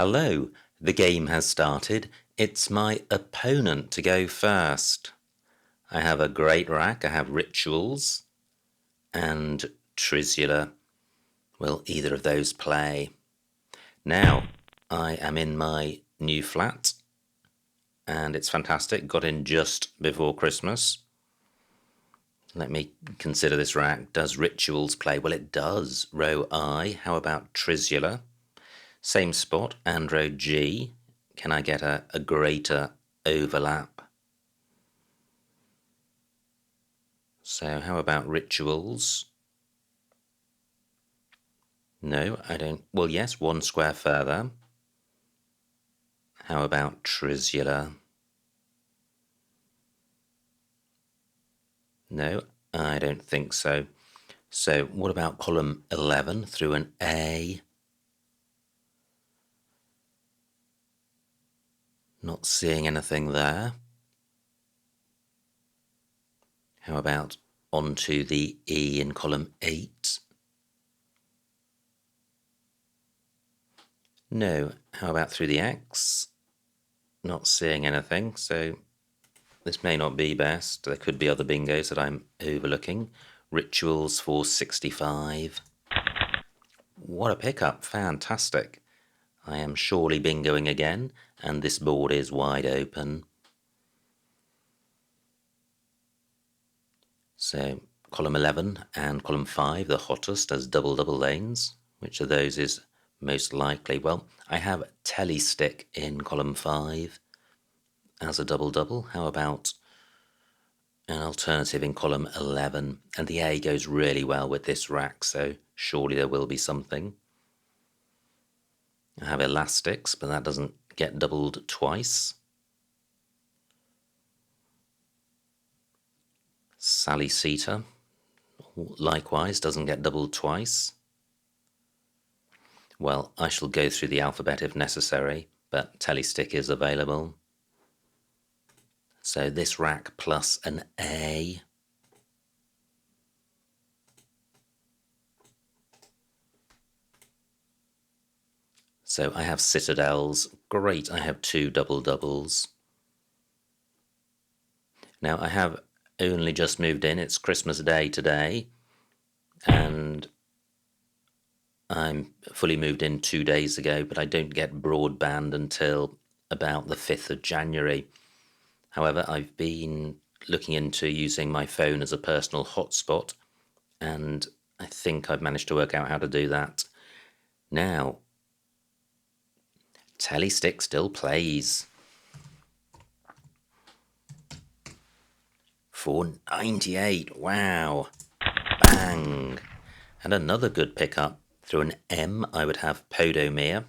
Hello, the game has started. It's my opponent to go first. I have a great rack, I have rituals, and Trisula. Will either of those play? Now, I am in my new flat, and it's fantastic. Got in just before Christmas. Let me consider this rack. Does rituals play? Well, it does. Row I. How about Trisula? Same spot, and row G. Can I get a greater overlap? So how about rituals? No, I don't. Well, yes, one square further. How about Trisula? No, I don't think so. So what about column 11 through an A? Not seeing anything there. How about onto the E in column 8? No. How about through the X? Not seeing anything, so this may not be best. There could be other bingos that I'm overlooking. Rituals for 65. What a pickup, fantastic. I am surely bingoing again, and this board is wide open. So column 11 and column 5, the hottest as double lanes. Which of those is most likely? Well, I have telly stick in column 5 as a double. How about an alternative in column 11? And the A goes really well with this rack, so surely there will be something. I have elastics, but that doesn't get doubled twice. Sally Cedar, likewise, doesn't get doubled twice. Well, I shall go through the alphabet if necessary, but telestick is available. So this rack plus an A. So I have citadels. Great, I have 2 doubles. Now I have only just moved in. It's Christmas Day today, and I'm fully moved in 2 days ago, but I don't get broadband until about the 5th of January. However, I've been looking into using my phone as a personal hotspot, and I think I've managed to work out how to do that. Now, telestick still plays. 498, wow, bang. And another good pickup. Through an M, I would have Podomere.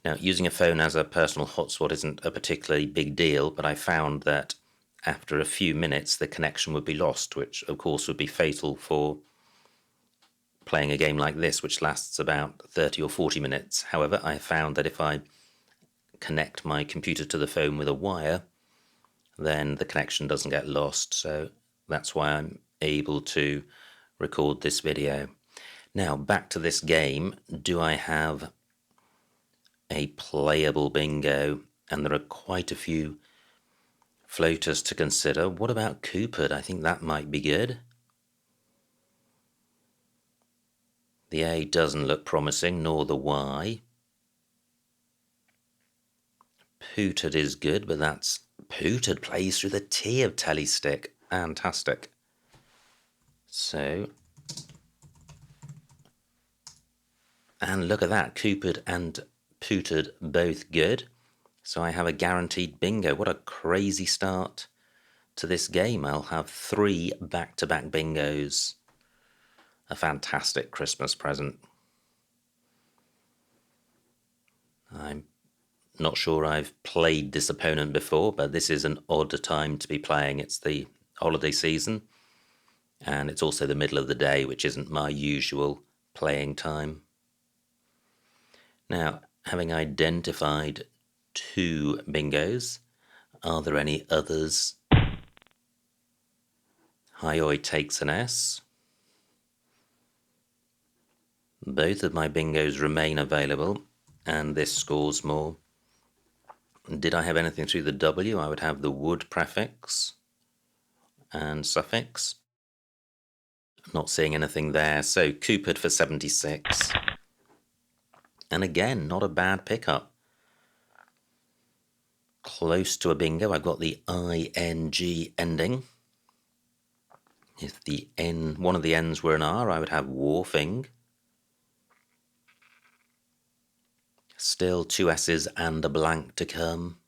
Now, using a phone as a personal hotspot isn't a particularly big deal, but I found that after a few minutes the connection would be lost, which of course would be fatal for playing a game like this, which lasts about 30 or 40 minutes. However, I found that if I connect my computer to the phone with a wire, then the connection doesn't get lost, so that's why I'm able to record this video. Now, back to this game. Do I have a playable bingo? And there are quite a few floaters to consider. What about Coopered? I think that might be good. The A doesn't look promising, nor the Y. Pooted is good, but that's... Pooted plays through the T of telestick. Fantastic. So... And look at that, Coopered and Pooted both good. So I have a guaranteed bingo. What a crazy start to this game. I'll have 3 back-to-back bingos. A fantastic Christmas present. I'm not sure I've played this opponent before, but this is an odd time to be playing. It's the holiday season, and it's also the middle of the day, which isn't my usual playing time. Now, having identified 2 bingos, are there any others? Hioi takes an S. Both of my bingos remain available. and this scores more. Did I have anything through the W, I would have the would prefix and suffix. Not seeing anything there, so Coopered for 76. And again, not a bad pickup. Close to a bingo. I've got the ing ending. If the N, one of the N's were an R, I would have wharfing. Still 2 S's and a blank to come.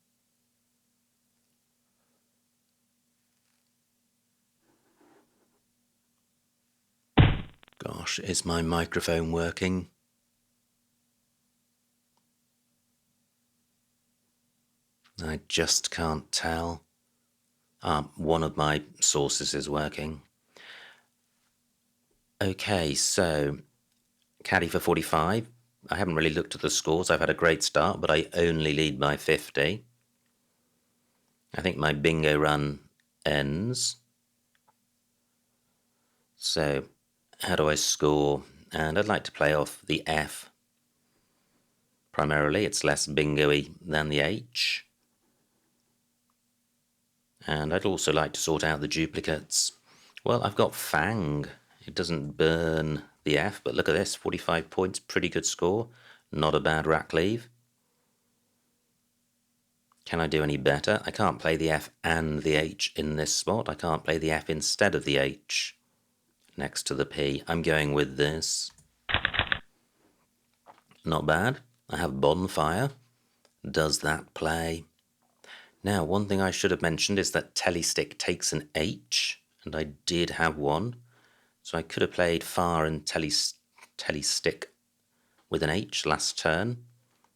Gosh, is my microphone working? I just can't tell. One of my sources is working. Okay, so caddy for 45. I haven't really looked at the scores. I've had a great start, but I only lead by 50. I think my bingo run ends. So how do I score? And I'd like to play off the F. Primarily, it's less bingo-y than the H. And I'd also like to sort out the duplicates. Well, I've got Fang. It doesn't burn the F, but look at this, 45 points, pretty good score. Not a bad rack leave. Can I do any better? I can't play the F and the H in this spot. I can't play the F instead of the H next to the P. I'm going with this. Not bad. I have Bonfire. Does that play? Now, one thing I should have mentioned is that Telestick takes an H, and I did have one. So I could have played Far and Telestick with an H last turn.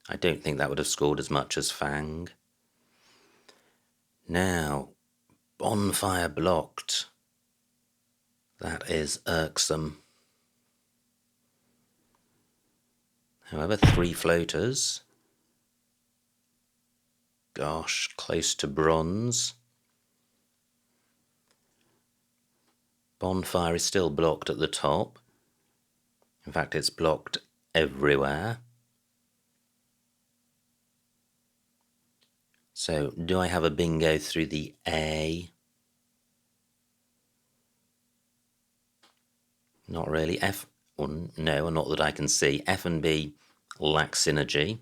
I don't think that would have scored as much as Fang. Now, Bonfire blocked. That is irksome. However, 3 floaters. Gosh, close to bronze. Bonfire is still blocked at the top. In fact, it's blocked everywhere. So, do I have a bingo through the A? Not really. F, well, no, not that I can see. F and B lack synergy.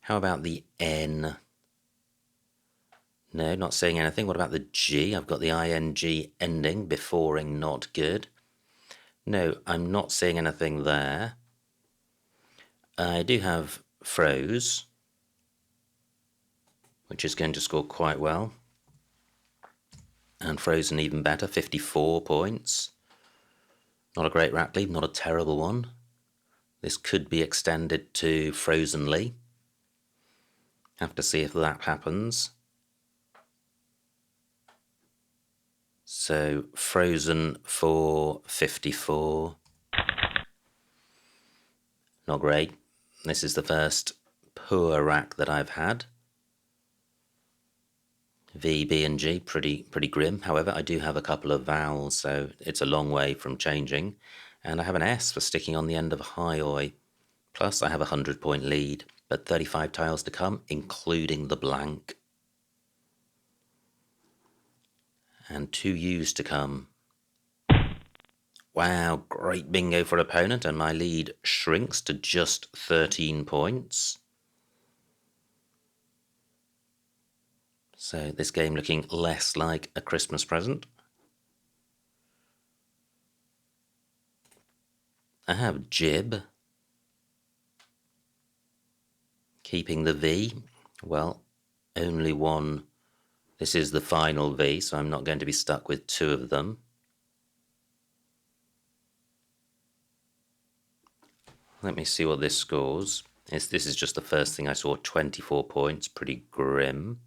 How about the N? No, not seeing anything. What about the G? I've got the ing ending, beforeing, not good. No, I'm not seeing anything there. I do have froze, which is going to score quite well. And frozen even better, 54 points. Not a great rack lead, not a terrible one. This could be extended to frozenly. Have to see if that happens. So frozen for 54. Not great. This is the first poor rack that I've had. V, B and G, pretty grim. However, I do have a couple of vowels, so it's a long way from changing. And I have an S for sticking on the end of a high oi. Plus, I have a 100-point lead, but 35 tiles to come, including the blank. And 2 U's to come. Wow, great bingo for opponent, and my lead shrinks to just 13 points. So this game looking less like a Christmas present. I have Jib. Keeping the V. Well, only one. This is the final V, so I'm not going to be stuck with 2 of them. Let me see what this scores. This is just the first thing I saw, 24 points, pretty grim.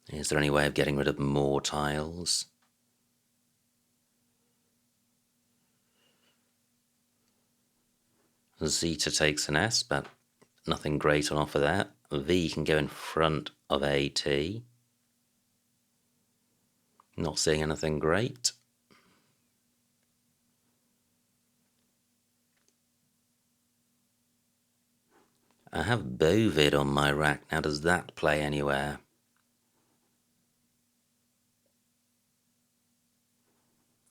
Is there any way of getting rid of more tiles? Zeta takes an S, but nothing great on offer there. V can go in front of AT. Not seeing anything great. I have bovid on my rack. Now, does that play anywhere?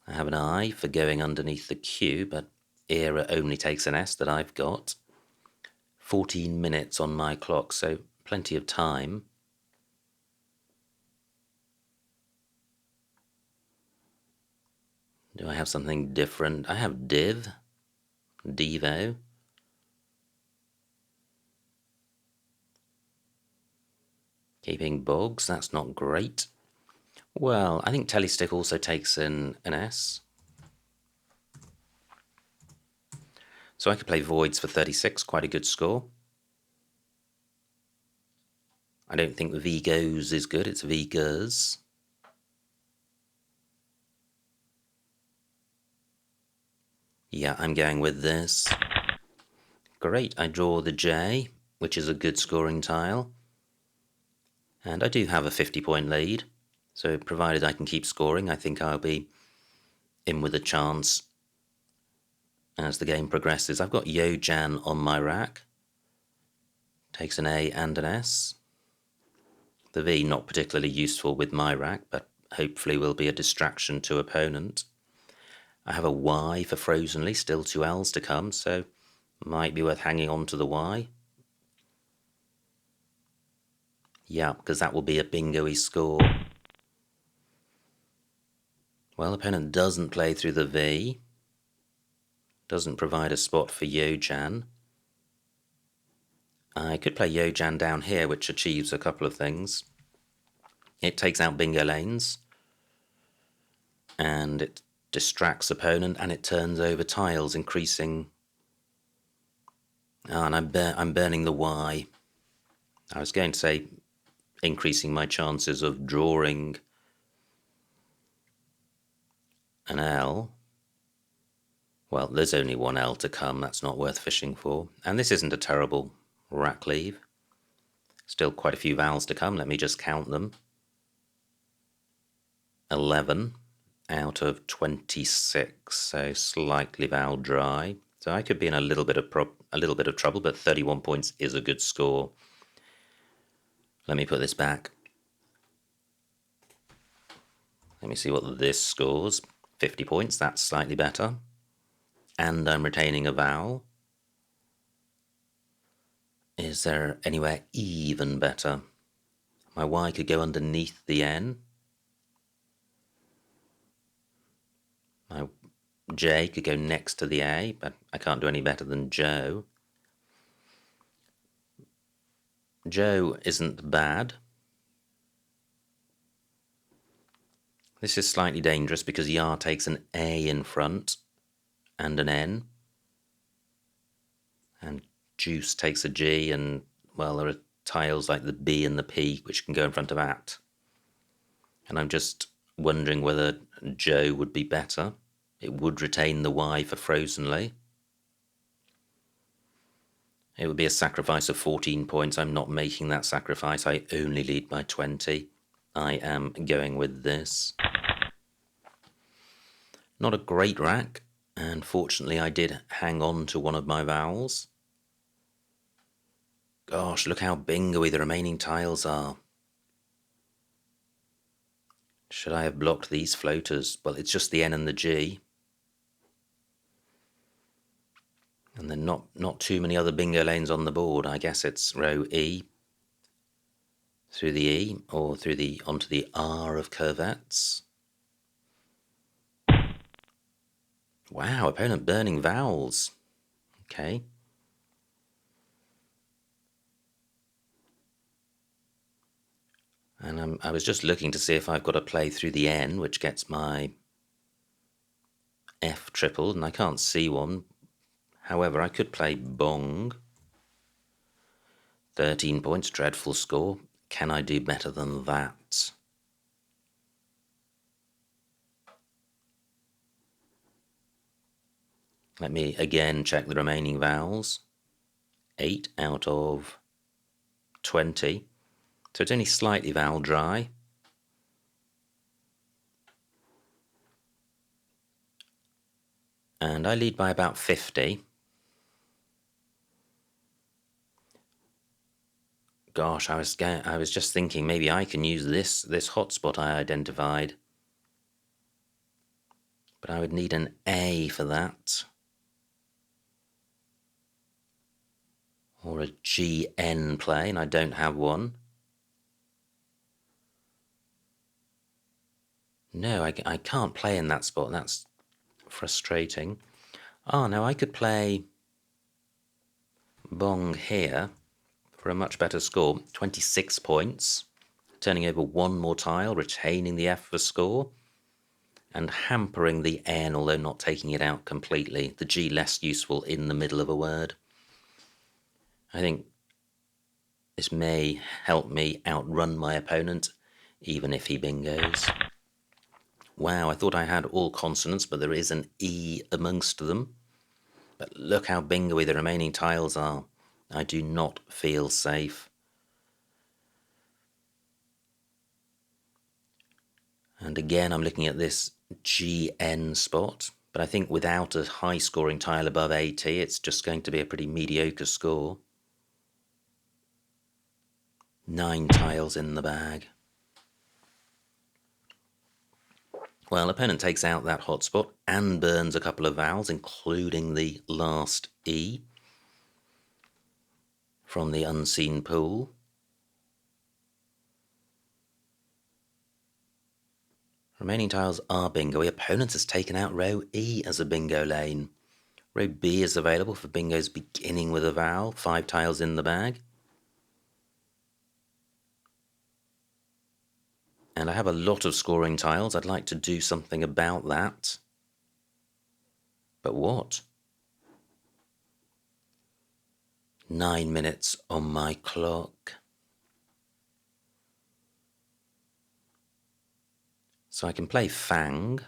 I have an I for going underneath the Q, but era only takes an S that I've got. 14 minutes on my clock, so plenty of time. Do I have something different? I have div, devo. Keeping bogs, that's not great. Well, I think telestick also takes an S. So I could play voids for 36, quite a good score. I don't think V-goes is good, it's V-goes. Yeah, I'm going with this. Great, I draw the J, which is a good scoring tile. And I do have a 50-point lead, so provided I can keep scoring, I think I'll be in with a chance as the game progresses. I've got Yo-Jan on my rack. Takes an A and an S. The V not particularly useful with my rack, but hopefully will be a distraction to opponent. I have a Y for Frozenly, still 2 L's to come, so might be worth hanging on to the Y. Yeah, because that will be a bingo-y score. Well, opponent doesn't play through the V. Doesn't provide a spot for Yo-Jan. I could play Yo-Jan down here, which achieves a couple of things. It takes out bingo lanes, and it distracts opponent, and it turns over tiles, increasing... Oh, and I'm burning the Y. I was going to say increasing my chances of drawing an L. Well, there's only 1 L to come, that's not worth fishing for. And this isn't a terrible rack leave. Still quite a few vowels to come, let me just count them. 11 out of 26, so slightly vowel dry. So I could be in a little bit of trouble, but 31 points is a good score. Let me put this back. Let me see what this scores. 50 points, that's slightly better. And I'm retaining a vowel. Is there anywhere even better? My Y could go underneath the N. My J could go next to the A, but I can't do any better than Joe. Joe isn't bad. This is slightly dangerous because Yar takes an A in front and an N. And Juice takes a G, and, well, there are tiles like the B and the P which can go in front of at. And I'm just wondering whether Joe would be better. It would retain the Y for Frozenly. It would be a sacrifice of 14 points. I'm not making that sacrifice. I only lead by 20. I am going with this. Not a great rack, and fortunately I did hang on to one of my vowels. Gosh, look how bingo-y the remaining tiles are. Should I have blocked these floaters? Well, it's just the N and the G. And then not too many other bingo lanes on the board. I guess it's row E through the E, or through the onto the R of curvettes. Wow, opponent burning vowels. Okay. And I was just looking to see if I've got to play through the N, which gets my F tripled, and I can't see one. However, I could play bong. 13 points, dreadful score. Can I do better than that? Let me again check the remaining vowels. 8 out of 20. So it's only slightly vowel dry. And I lead by about 50. Gosh, I was just thinking maybe I can use this hotspot I identified. But I would need an A for that. Or a GN play, and I don't have one. No, I can't play in that spot. That's frustrating. Oh, no, I could play Bong here for a much better score. 26 points, turning over one more tile, retaining the F for score, and hampering the N, although not taking it out completely. The G less useful in the middle of a word. I think this may help me outrun my opponent, even if he bingos. Wow, I thought I had all consonants, but there is an E amongst them. But look how bingo-y the remaining tiles are. I do not feel safe. And again, I'm looking at this GN spot, but I think without a high-scoring tile above 80, it's just going to be a pretty mediocre score. 9 tiles in the bag. Well, opponent takes out that hotspot and burns a couple of vowels, including the last E from the unseen pool. Remaining tiles are bingo. The opponent has taken out row E as a bingo lane. Row B is available for bingos beginning with a vowel. 5 tiles in the bag. And I have a lot of scoring tiles. I'd like to do something about that. But what? 9 minutes on my clock. So I can play Fang.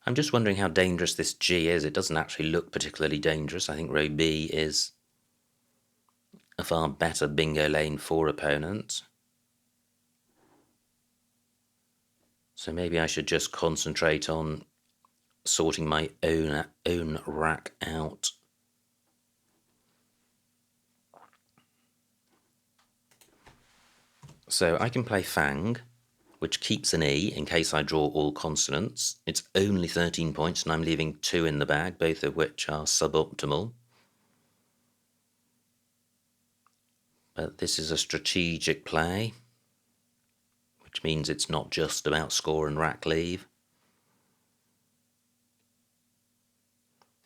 I'm just wondering how dangerous this G is. It doesn't actually look particularly dangerous. I think row B is a far better bingo lane for opponent. So maybe I should just concentrate on sorting my own rack out. So I can play Fang, which keeps an E in case I draw all consonants. It's only 13 points and I'm leaving 2 in the bag, both of which are suboptimal. But this is a strategic play, which means it's not just about score and rack leave.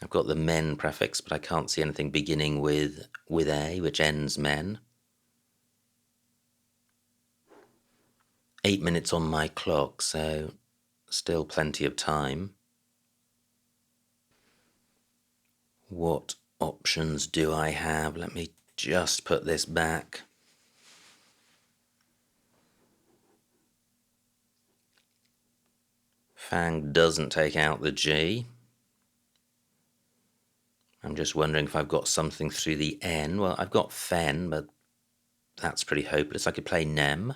I've got the men prefix, but I can't see anything beginning with A, which ends men. 8 minutes on my clock, so still plenty of time. What options do I have? Let me just put this back. Fang doesn't take out the G. I'm just wondering if I've got something through the N. Well, I've got Fen, but that's pretty hopeless. I could play Nem.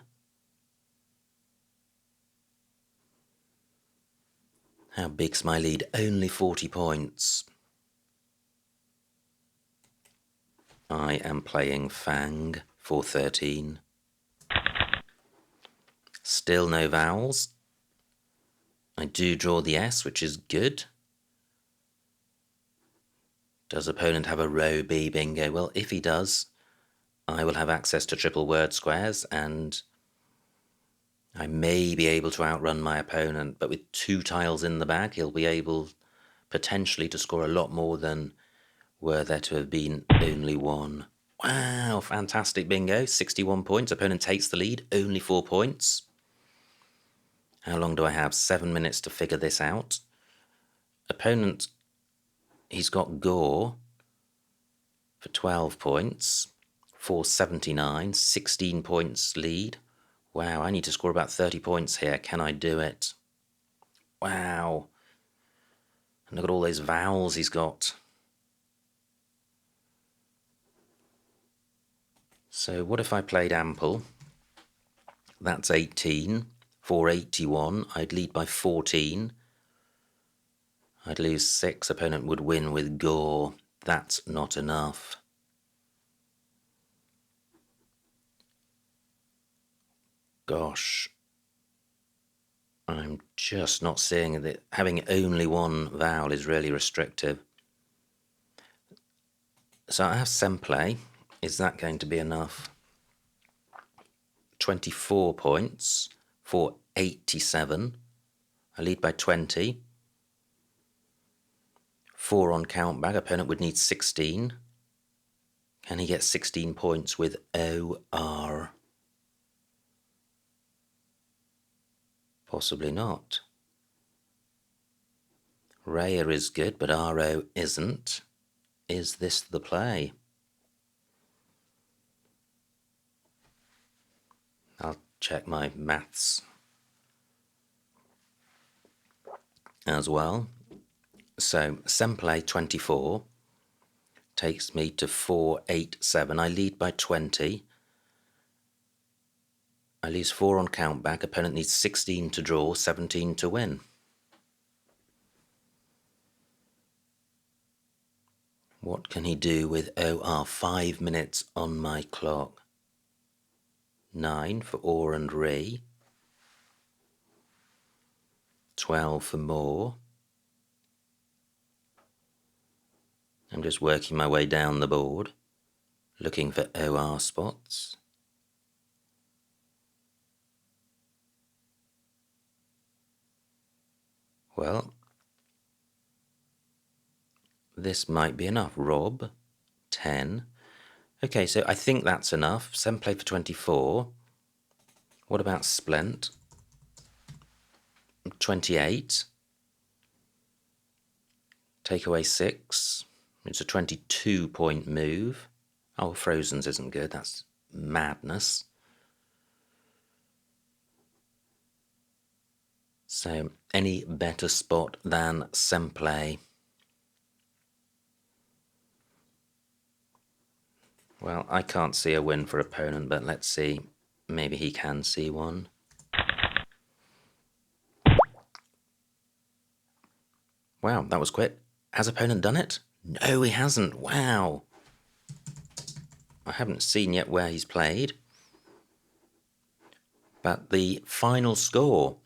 How big's my lead? Only 40 points. I am playing Fang for 13. Still no vowels. I do draw the S, which is good. Does opponent have a row B bingo? Well, if he does, I will have access to triple word squares and I may be able to outrun my opponent, but with 2 tiles in the bag, he'll be able potentially to score a lot more than were there to have been only 1. Wow, fantastic bingo, 61 points. Opponent takes the lead, only 4 points. How long do I have? 7 minutes to figure this out. Opponent, he's got Gore for 12 points, 479, 16 points lead. Wow, I need to score about 30 points here. Can I do it? Wow. And look at all those vowels he's got. So what if I played ample? That's 18, 481. I'd lead by 14. I'd lose 6. Opponent would win with Gore. That's not enough. Gosh, I'm just not seeing that having only one vowel is really restrictive. So I have semple. Is that going to be enough? 24 points for 87. I lead by 20. 4 on countback. Opponent would need 16. Can he get 16 points with OR? Possibly not. Raya is good, but RO isn't. Is this the play? I'll check my maths as well. So, semple 24 takes me to 487. I lead by 20. I lose 4 on countback. Opponent needs 16 to draw, 17 to win. What can he do with OR? 5 minutes on my clock. 9 for OR and RE. 12 for more. I'm just working my way down the board, looking for OR spots. Well, this might be enough. Rob, 10. Okay, so I think that's enough. Semple for 24. What about Splent? 28. Take away 6. It's a 22-point move. Oh, Frozen's isn't good. That's madness. So, any better spot than semple? Well, I can't see a win for opponent, but let's see. Maybe he can see one. Wow, that was quick. Has opponent done it? No, he hasn't. Wow. I haven't seen yet where he's played. But the final score,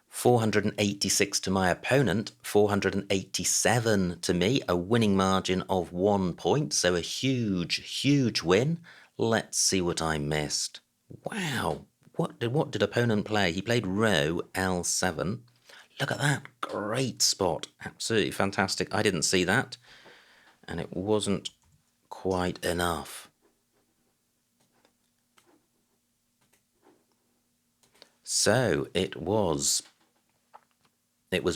486 to my opponent, 487 to me, a winning margin of 1 point, so a huge win. Let's see what I missed. Wow, what did opponent play? He played row L7. Look at that, great spot, absolutely fantastic. I didn't see that, and it wasn't quite enough. So it was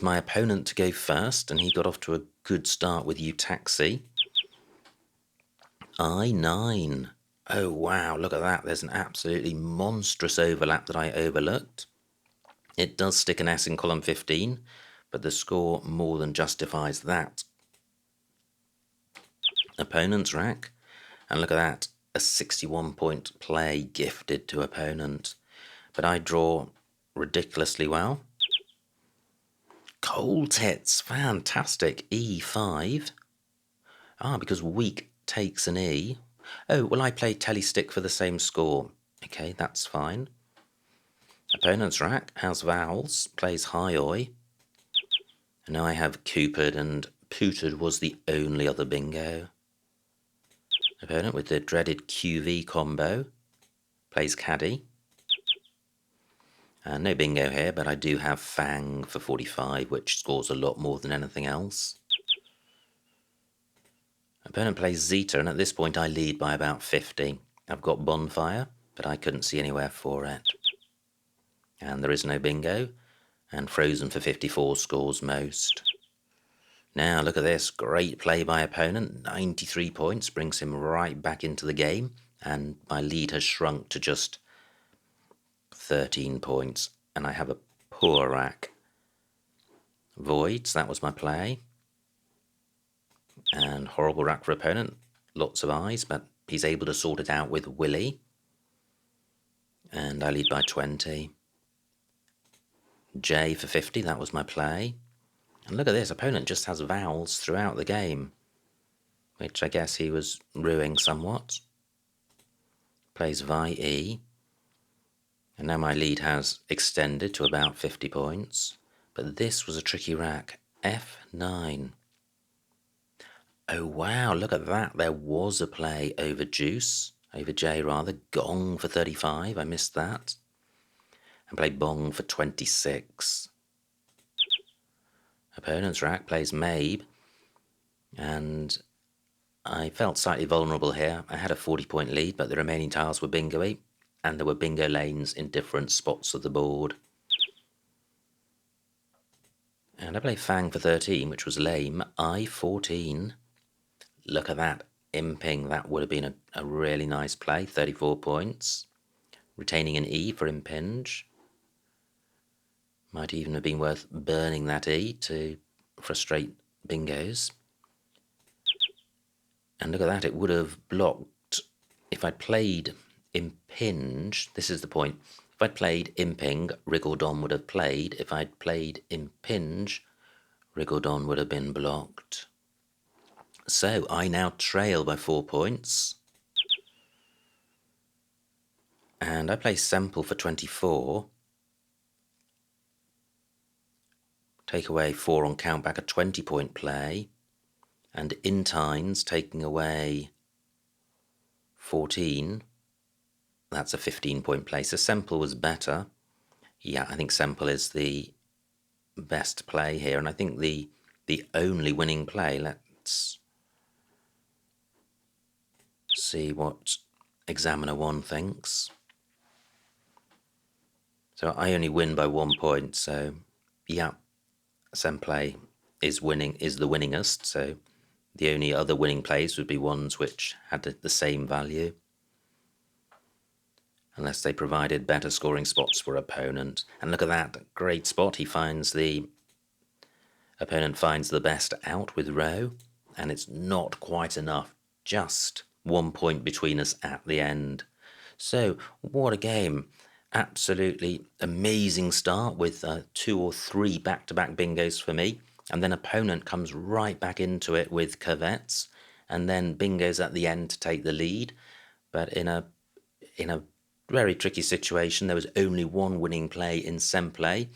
my opponent to go first, and he got off to a good start with Utaxi. I9. Oh wow, look at that. There's an absolutely monstrous overlap that I overlooked. It does stick an S in column 15, but the score more than justifies that. Opponent's rack, and look at that, a 61-point play gifted to opponent. But I draw ridiculously well. Cold tits, fantastic. E5. Because weak takes an E. Oh, well, I play telestick for the same score. Okay, that's fine. Opponent's rack has vowels, plays high oi. And now I have Coopered, and Pooted was the only other bingo. Opponent with the dreaded QV combo plays caddy. No bingo here, but I do have Fang for 45, which scores a lot more than anything else. Opponent plays Zeta, and at this point I lead by about 50. I've got Bonfire, but I couldn't see anywhere for it. And there is no bingo, and Frozen for 54 scores most. Now look at this, great play by opponent, 93 points, brings him right back into the game, and my lead has shrunk to just 13 points, and I have a poor rack. Voids, that was my play. And horrible rack for opponent, lots of eyes, but he's able to sort it out with Willy. And I lead by 20. J for 50, that was my play. And look at this, opponent just has vowels throughout the game, which I guess he was ruining somewhat. Plays Vi E. And now my lead has extended to about 50 points. But this was a tricky rack. F9. Oh wow, look at that. There was a play over deuce, over J rather. Gong for 35, I missed that. And played bong for 26. Opponent's rack plays maybe, and I felt slightly vulnerable here. I had a 40-point lead, but the remaining tiles were bingo-y, and there were bingo lanes in different spots of the board. And I played Fang for 13, which was lame. I14. Look at that. Imping, that would have been a really nice play. 34 points. Retaining an E for impinge. Might even have been worth burning that E to frustrate bingos. And look at that, it would have blocked. If I'd played impinge, this is the point. If I'd played imping, Wriggle-Don would have played. If I'd played impinge, Wriggle-Don would have been blocked. So I now trail by 4 points. And I play Semple for 24. Take away 4 on countback, a 20-point play. And Intines taking away 14. That's a 15-point play. So Semple was better. Yeah, I think Semple is the best play here. And I think the only winning play. Let's see what Examiner 1 thinks. So I only win by 1 point. So yeah, Semple is winning, is the winningest. So the only other winning plays would be ones which had the same value, unless they provided better scoring spots for opponent. And look at that, great spot. Opponent finds the best out with row, and it's not quite enough. Just 1 point between us at the end. So what a game. Absolutely amazing start with 2 or 3 back-to-back bingos for me. And then opponent comes right back into it with curvets, and then bingos at the end to take the lead. But in a very tricky situation, there was only one winning play in Semple,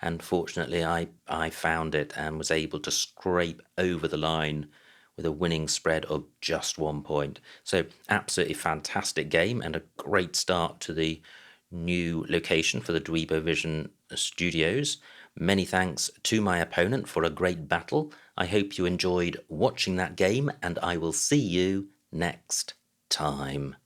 and fortunately I found it and was able to scrape over the line with a winning spread of just 1 point. So absolutely fantastic game, and a great start to the new location for the Dweebovision studios. Many thanks to my opponent for a great battle. I hope you enjoyed watching that game, and I will see you next time.